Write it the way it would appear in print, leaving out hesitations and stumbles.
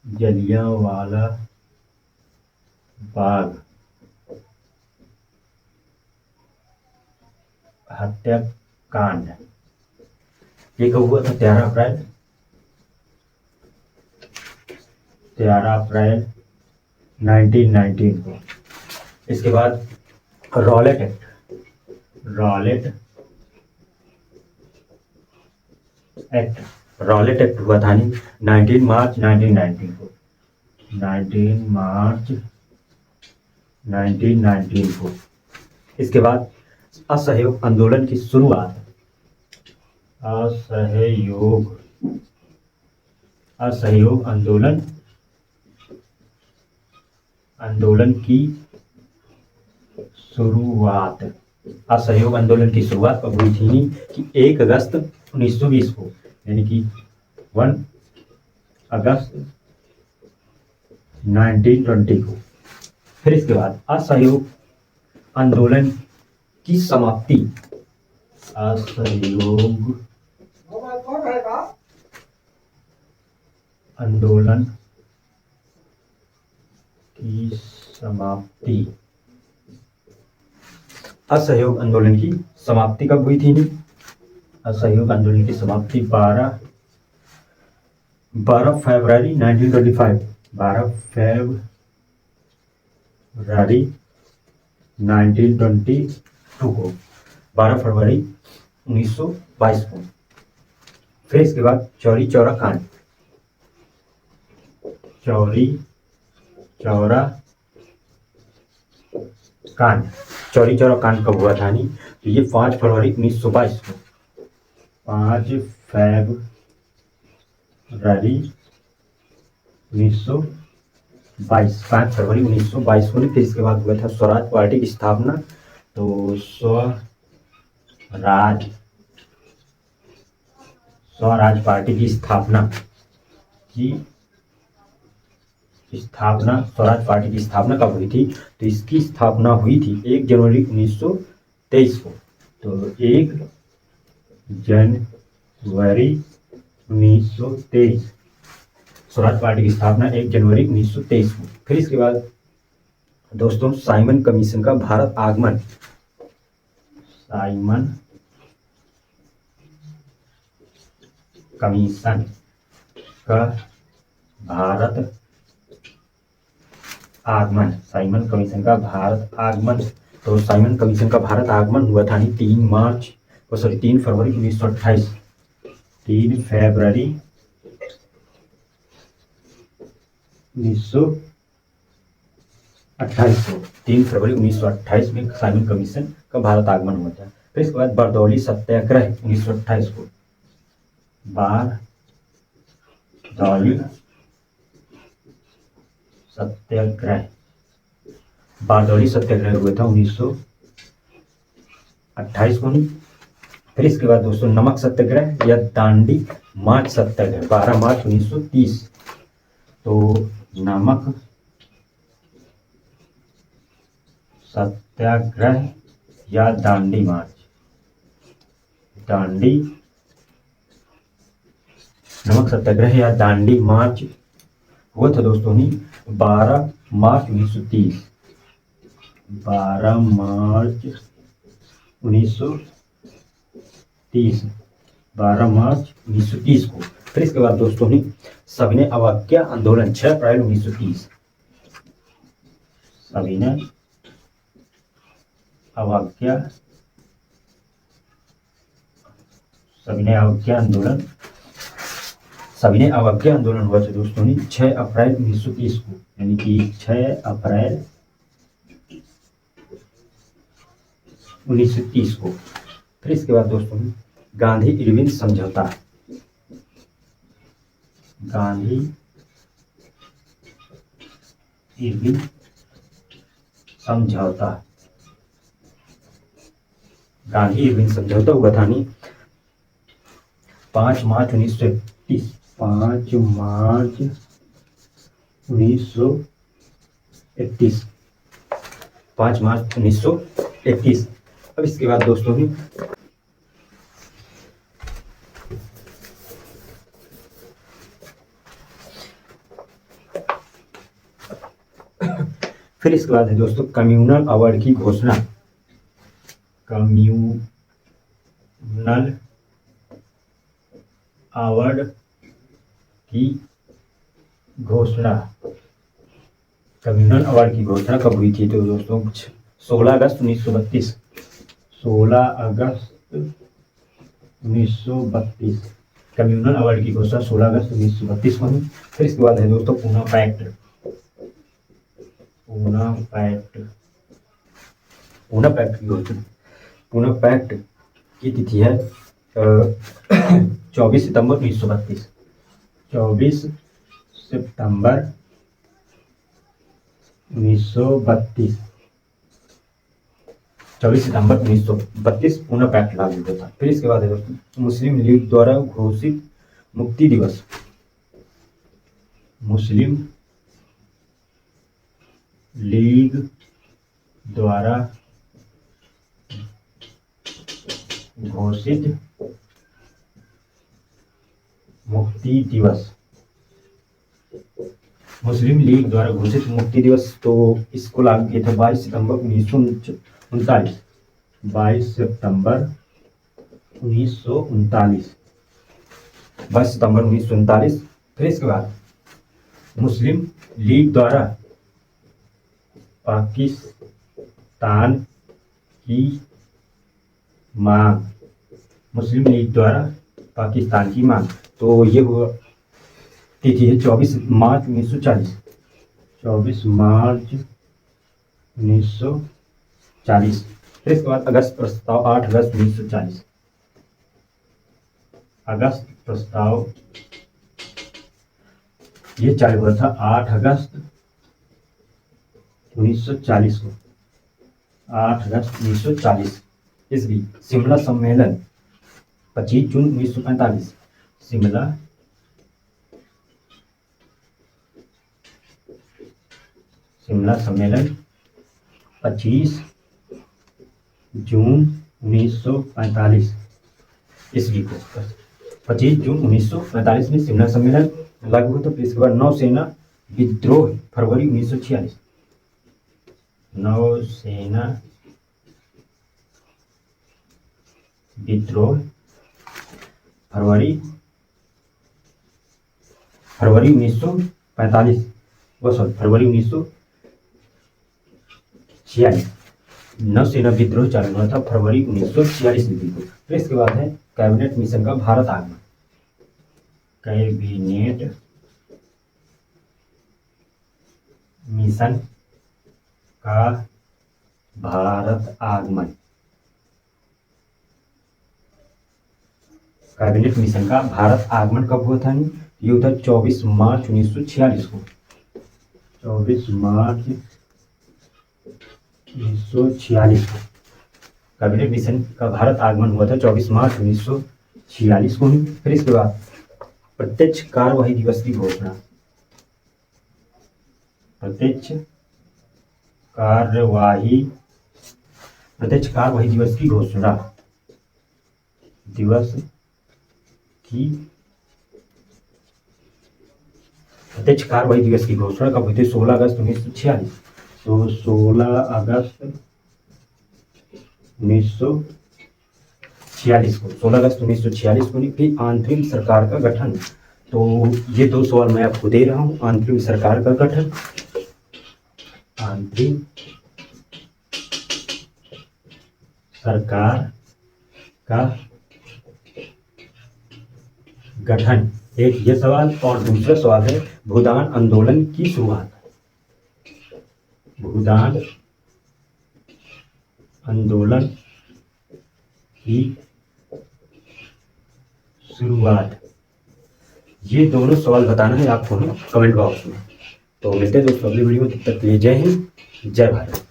जलियांवाला बाग हत्याकांड ये कब हुआ था? 13 अप्रैल 1919 को। इसके बाद रॉलेट एक्ट हुआ था 19 मार्च 1919 को। 19 मार्च 1919 को। इसके बाद असहयोग आंदोलन की शुरुआत। असहयोग आंदोलन की शुरुआत। असहयोग आंदोलन की शुरुआत कब हुई थी? कि 1 अगस्त 1920 को, यानी कि 1 अगस्त 1920 को। फिर इसके बाद असहयोग आंदोलन की समाप्ति। असहयोग आंदोलन की समाप्ति। असहयोग आंदोलन की समाप्ति कब हुई थी? असहयोग आंदोलन की समाप्ति 12 फरवरी 1925। 12 फरवरी 1922 को। 12 फरवरी 1922 को। फिर इसके बाद चौरी चौरा कांड। चौरी चौरा कांड कब हुआ था? तो ये 5 फरवरी 1922 को। 5 फरवरी 1922 को। फिर इसके बाद हुआ था स्वराज पार्टी की स्थापना। तो स्वराज पार्टी की स्थापना स्वराज पार्टी की स्थापना कब हुई थी? तो इसकी स्थापना हुई थी 1 जनवरी 1923 को। तो 1 जनवरी 1923 स्वराज पार्टी की स्थापना 1 जनवरी 1923 को। फिर इसके बाद दोस्तों साइमन कमीशन का भारत आगमन। साइमन कमीशन का भारत आगमन। साइमन कमीशन का भारत आगमन। तो साइमन कमीशन का भारत आगमन हुआ था 3 फरवरी 1928। 3 फरवरी 1928 को। 3 फरवरी 1928 में साइमन कमीशन का भारत आगमन हुआ था। फिर इसके बाद बरदौली सत्याग्रह 1928 को। बरदौली सत्याग्रह हुआ था 1928 को। फिर इसके बाद दोस्तों नमक सत्याग्रह या दांडी मार्च सत्याग्रह 12 मार्च 1930। तो नमक सत्याग्रह या दांडी मार्च। नमक सत्याग्रह या दांडी मार्च हुआ था दोस्तों 12 मार्च 1930। 12 मार्च 1930। 12 मार्च 1930 को। फिर इसके बाद दोस्तों सविनय अवज्ञा आंदोलन 6 अप्रैल 1930। सविनय अवज्ञा आंदोलन हुआ था दोस्तों 6 अप्रैल 1930 को, यानी कि 6 अप्रैल 1930 को। फिर इसके बाद दोस्तों गांधी इरविन समझौता। गांधी इरविन समझौता हुआ था 5 मार्च 1931। 5 मार्च 1931। 5 मार्च 1931। अब इसके बाद दोस्तों फिर इसके बाद है दोस्तों कम्युनल अवार्ड की घोषणा। कम्युनल अवार्ड की घोषणा। कम्युनल अवार्ड की घोषणा कब हुई थी? तो दोस्तों 16 अगस्त 1932। 16 अगस्त 1932 कम्युनल अवार्ड की घोषणा 16 अगस्त 1932 को हुई। फिर इसके बाद है दोस्तों पूना पैक्ट। पूना पैक्ट की घोषणा। पूना पैक्ट की तिथि है 24 सितंबर 1932। 24 सितंबर 1932। 24 सितंबर 1932 पूना पैक्ट लागू हुआ था। फिर इसके बाद है दोस्तों मुस्लिम लीग द्वारा घोषित मुक्ति दिवस। मुस्लिम लीग द्वारा घोषित मुक्ति दिवस। मुस्लिम लीग द्वारा घोषित मुक्ति दिवस तो इसको लागू किया था 22 सितंबर 1939। 22 सितंबर 1939। 22 सितंबर 1939। फिर इसके बाद मुस्लिम लीग द्वारा पाकिस्तान की मांग। मुस्लिम लीग द्वारा पाकिस्तान की मांग तो ये हुआ तिथि है 24 मार्च 1940। 24 मार्च 1940। फिर इसके बाद अगस्त प्रस्ताव 8 अगस्त 1940। अगस्त प्रस्ताव ये चालू हुआ था 8 अगस्त 1940 को। 8 अगस्त 1940 ईस्वी। शिमला सम्मेलन 25 जून 1945। शिमला सम्मेलन 25 जून 1945 ईस्वी को। 25 जून 1945 में शिमला सम्मेलन लागू हुआ। तो फिर इसके बाद नौसेना विद्रोह फरवरी 1946। नौसेना विद्रोह फरवरी 1945 फरवरी 1946। नौसेना विद्रोह चालू हुआ था फरवरी 1946 ईस्वी को। फिर इसके बाद है कैबिनेट मिशन का भारत आगमन। कैबिनेट मिशन का भारत आगमन। कैबिनेट मिशन का भारत आगमन कब हुआ था? ये हुआ था 24 मार्च 1946 को। 24 मार्च 1946 को कैबिनेट मिशन का भारत आगमन हुआ था 24 मार्च 1946 को ही। फिर इसके बाद प्रत्यक्ष कार्यवाही दिवस की घोषणा। प्रत्यक्ष कार्यवाही दिवस की घोषणा। प्रत्यक्ष कार्यवाही दिवस की घोषणा कब हुई थी? 16 अगस्त 1946। तो 16 अगस्त 1946 को। 16 अगस्त 1946 को। फिर अंतरिम सरकार का गठन। तो ये दो सवाल मैं आपको दे रहा हूं। अंतरिम सरकार का गठन। अंतरिम सरकार का गठन एक ये सवाल। और दूसरा सवाल है भूदान आंदोलन की शुरुआत। भूदान आंदोलन की शुरुआत। ये दोनों सवाल बताना है आपको कमेंट बॉक्स में। तो मिलते हैं दोस्तों अगली वीडियो में। तब तक के लिए जय हिंद, जय भारत।